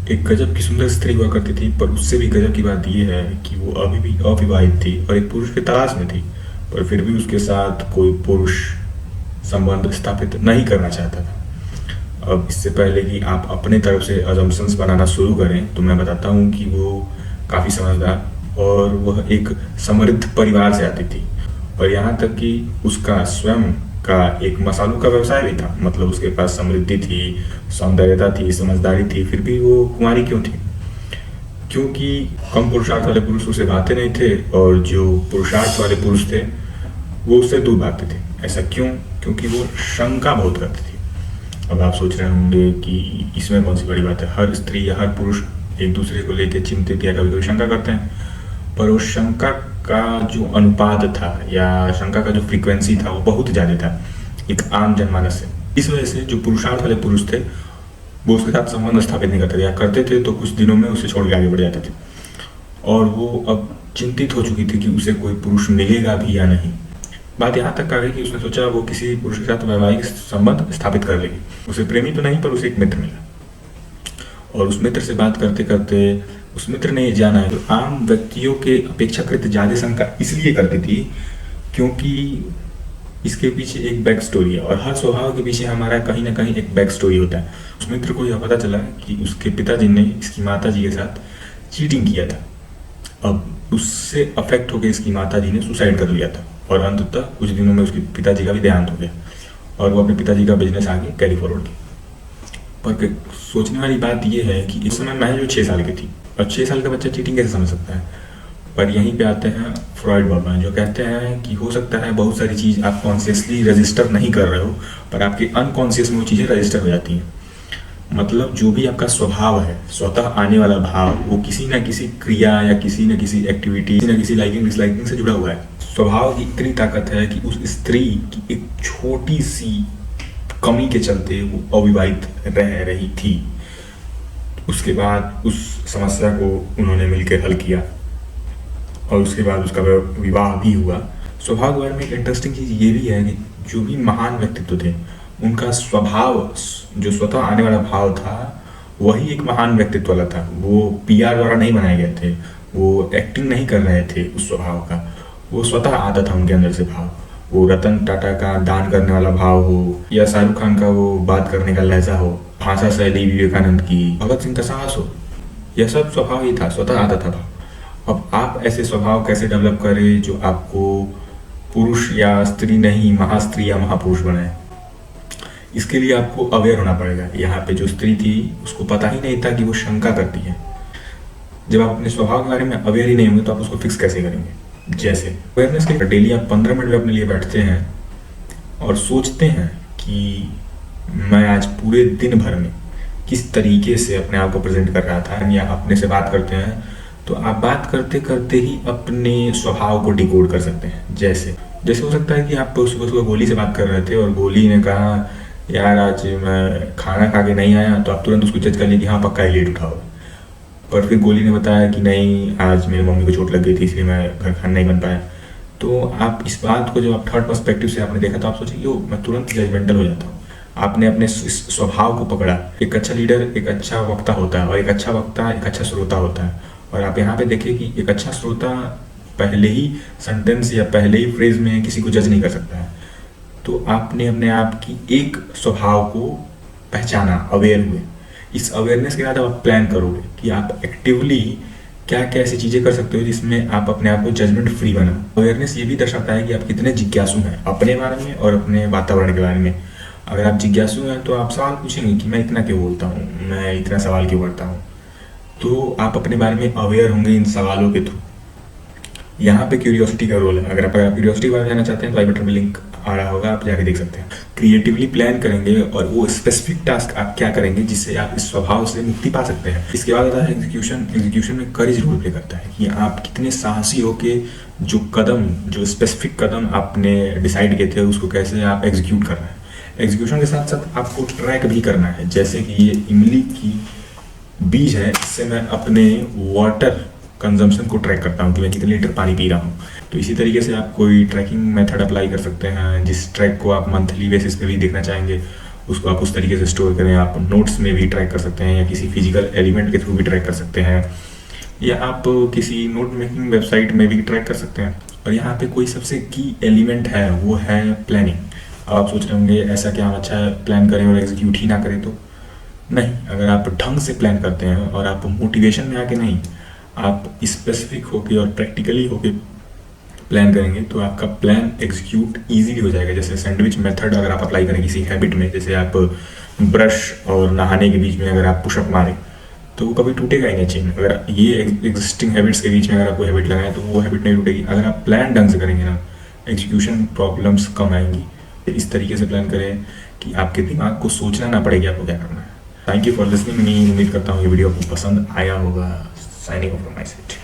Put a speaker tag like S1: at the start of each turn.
S1: एक गजब की सुंदर स्त्री हुआ करती थी, पर उससे भी गजब की बात यह है कि वो अभी भी अविवाहित थी और एक पुरुष की तलाश में थी, पर फिर भी उसके साथ कोई पुरुष संबंध स्थापित नहीं करना चाहता था। अब इससे पहले कि आप अपने तरफ से अजम्पशंस बनाना शुरू करें, तो मैं बताता हूँ कि वो काफ़ी समझदार और वह एक समृद्ध परिवार से आती थी, और यहाँ तक कि उसका स्वयं का एक मसालों का व्यवसाय भी था। मतलब उसके पास समृद्धि थी, सौंदर्यता थी, समझदारी थी, फिर भी वो कुंवारी क्यों थी? क्योंकि कम पुरुषार्थ वाले पुरुष उसे भाते नहीं थे, और जो पुरुषार्थ वाले पुरुष थे वो उससे दूर भागते थे। ऐसा क्यों? क्योंकि वो शंका बहुत करती थी। अब आप सोच रहे होंगे कि इसमें कौन सी बड़ी बात है, हर स्त्री या हर पुरुष एक दूसरे को लेकर चिंतित या कभी कभी शंका करते हैं, पर उस शंका का जो अनुपात था या शंका का जो फ्रीक्वेंसी था वो बहुत ज़्यादा था एक आम जनमानस से। इस वजह से जो पुरुषार्थ वाले पुरुष थे वो उसके साथ संबंध स्थापित नहीं करते थे, या करते थे तो कुछ दिनों में उसे छोड़ के आगे बढ़ जाते थे, और वो अब चिंतित हो चुकी थी कि उसे कोई पुरुष मिलेगा भी या नहीं। बात यहाँ तक आ गई कि उसने सोचा वो किसी पुरुष के साथ वैवाहिक संबंध स्थापित कर लेगी। उसे प्रेमी तो नहीं, पर उसे एक मित्र मिला, और उस मित्र से बात करते करते उस मित्र ने ये जाना है कि आम व्यक्तियों के अपेक्षाकृत ज़्यादा शंका इसलिए करती थी क्योंकि इसके पीछे एक बैक स्टोरी है, और हर स्वभाव के पीछे हमारा कहीं ना कहीं एक बैक स्टोरी होता है। उस मित्र को यह पता चला कि उसके पिताजी ने इसकी माता जी के साथ चीटिंग किया था। अब उससे अफेक्ट होकर इसकी माता जी ने सुसाइड कर लिया था, और अंततः कुछ दिनों में उसके पिताजी का भी देहांत हो गया, और वो अपने पिताजी का बिजनेस आगे कैरी फॉरवर्ड किया। पर सोचने वाली बात यह है कि इस समय मैं जो 6 साल की थी, और 6 साल का बच्चा चीटिंग कैसे समझ सकता है? पर यहीं पे आते हैं फ्रॉइड बाबा, जो कहते हैं कि हो सकता है बहुत सारी चीज़ आप कॉन्शियसली रजिस्टर नहीं कर रहे हो, पर आपके अनकॉन्शियस में वो चीज़ें रजिस्टर हो जाती हैं। मतलब जो भी आपका स्वभाव है, स्वतः आने वाला भाव, वो किसी ना किसी क्रिया या किसी ना किसी एक्टिविटी, किसी ना किसी लाइकिंग डिसलाइकिंग से जुड़ा हुआ है। स्वभाव की इतनी ताकत है कि उस स्त्री की एक छोटी सी कमी के चलते वो अविवाहित रह रही थी। उसके बाद उस समस्या को उन्होंने मिलकर हल किया, और उसके बाद उसका विवाह भी हुआ। स्वभाव के बारे में एक इंटरेस्टिंग चीज़ ये भी है कि जो भी महान व्यक्तित्व थे, उनका स्वभाव, जो स्वतः आने वाला भाव था, वही एक महान व्यक्तित्व वाला था। वो पीआर द्वारा नहीं बनाए गए थे, वो एक्टिंग नहीं कर रहे थे उस स्वभाव का, वो स्वतः आता था उनके अंदर से भाव। वो रतन टाटा का दान करने वाला भाव हो, या शाहरुख खान का वो बात करने का लहजा हो, भाषा शैली विवेकानंद की, भगत सिंह का साहस हो, यह सब स्वभाव ही था, स्वतः आता था भाव। अब आप ऐसे स्वभाव कैसे डेवलप करें जो आपको पुरुष या स्त्री नहीं, महास्त्री या महापुरुष बनाए? इसके लिए आपको अवेयर होना पड़ेगा। यहाँ पे जो स्त्री थी उसको पता ही नहीं था कि वो शंका करती है। जब आप अपने स्वभाव के बारे में अवेयर ही नहीं होंगे तो आप उसको फिक्स कैसे करेंगे? जैसे अवेयरनेस के डेली आप 15 मिनट में अपने लिए बैठते हैं और सोचते हैं कि मैं आज पूरे दिन भर में किस तरीके से अपने आप को प्रेजेंट कर रहा था, या अपने से बात करते हैं तो आप बात करते करते ही अपने स्वभाव को डिकोड कर सकते हैं। जैसे जैसे हो सकता है कि आप सुबह सुबह गोली से बात कर रहे थे और गोली ने कहा यार आज मैं खाना खा के नहीं आया, तो आप तुरंत उसको जज कर लिए कि हाँ पक्का ही लेट उठाओ। पर फिर गोली ने बताया कि नहीं आज मेरी मम्मी को चोट लग गई थी इसलिए मैं घर खाना नहीं बन पाया। तो आप इस बात को जब आप थर्ड पर्सपेक्टिव से आपने देखा तो आप सोचे यो मैं तुरंत जजमेंटल हो जाता हूँ। आपने अपने स्वभाव को पकड़ा। एक अच्छा लीडर एक अच्छा वक्ता होता है, और एक अच्छा वक्ता एक अच्छा श्रोता होता है। और आप यहाँ पे देखिए कि एक अच्छा श्रोता पहले ही सेंटेंस या पहले ही फ्रेज में किसी को जज नहीं कर सकता है। तो आपने अपने आप की एक स्वभाव को पहचाना, अवेयर हुए। इस अवेयरनेस के बाद आप प्लान करोगे कि आप एक्टिवली क्या क्या ऐसी चीज़ें कर सकते हो जिसमें आप अपने आप को जजमेंट फ्री बनाओ। अवेयरनेस ये भी दर्शाता है कि आप कितने जिज्ञासु हैं अपने बारे में और अपने वातावरण के बारे में। अगर आप जिज्ञासु हैं तो आप सवाल पूछेंगे कि मैं इतना क्यों बोलता हूँ, मैं इतना सवाल क्यों करता हूँ। तो आप अपने बारे में अवेयर होंगे इन सवालों के थ्रू। यहाँ पे क्यूरियोसिटी का रोल है। अगर आप क्यूरियोसिटी के बारे में जानना चाहते हैं तो आई बटन में लिंक आ रहा होगा, आप जाके देख सकते हैं। क्रिएटिवली प्लान करेंगे और वो स्पेसिफिक टास्क आप क्या करेंगे जिससे आप इस स्वभाव से मुक्ति पा सकते हैं। इसके बाद आता है एग्जीक्यूशन। एग्जीक्यूशन में करेज रोल प्ले करता है कि आप कितने साहसी होके जो स्पेसिफिक कदम आपने डिसाइड किए थे उसको कैसे आप एग्जीक्यूट कर रहे हैं। एग्जीक्यूशन के साथ साथ आपको ट्रैक भी करना है। जैसे कि ये इमली की बीज है, इससे मैं अपने वाटर कंजम्पशन को ट्रैक करता हूँ कि मैं कितने लीटर पानी पी रहा हूँ। तो इसी तरीके से आप कोई ट्रैकिंग मेथड अप्लाई कर सकते हैं, जिस ट्रैक को आप मंथली बेसिस पे भी देखना चाहेंगे। उसको आप उस तरीके से स्टोर करें। आप नोट्स में भी ट्रैक कर सकते हैं या किसी फिजिकल एलिमेंट के थ्रू भी ट्रैक कर सकते हैं, या आप किसी नोट मेकिंग वेबसाइट में भी ट्रैक कर सकते हैं। और यहाँ पे कोई सबसे की एलिमेंट है, वो है प्लानिंग। अब आप सोच रहे होंगे ऐसा क्या हम अच्छा प्लान करें और एग्जीक्यूट ही ना करें, तो नहीं। अगर आप ढंग से प्लान करते हैं और आप मोटिवेशन में आके नहीं, आप स्पेसिफिक होके और प्रैक्टिकली होके प्लान करेंगे, तो आपका प्लान एग्जीक्यूट ईजीली हो जाएगा। जैसे सैंडविच मेथड अगर आप अप्लाई करें किसी हैबिट में, जैसे आप ब्रश और नहाने के बीच में अगर आप पुशअप मारें, तो वो कभी टूटेगा ही नहीं चेन। अगर ये एग्जिस्टिंग हैबिट्स के बीच में अगर आपको हैबिट लगाएं, तो वो हैबिट नहीं टूटेगी। अगर आप प्लान ढंग से करेंगे ना, एग्जीक्यूशन प्रॉब्लम्स कम आएंगी। इस तरीके से प्लान करें कि आपके दिमाग को सोचना ना पड़ेगी आपको क्या करना है। Thank you for listening me. उम्मीद करता हूँ ये वीडियो आपको पसंद आया होगा। Signing off from my side.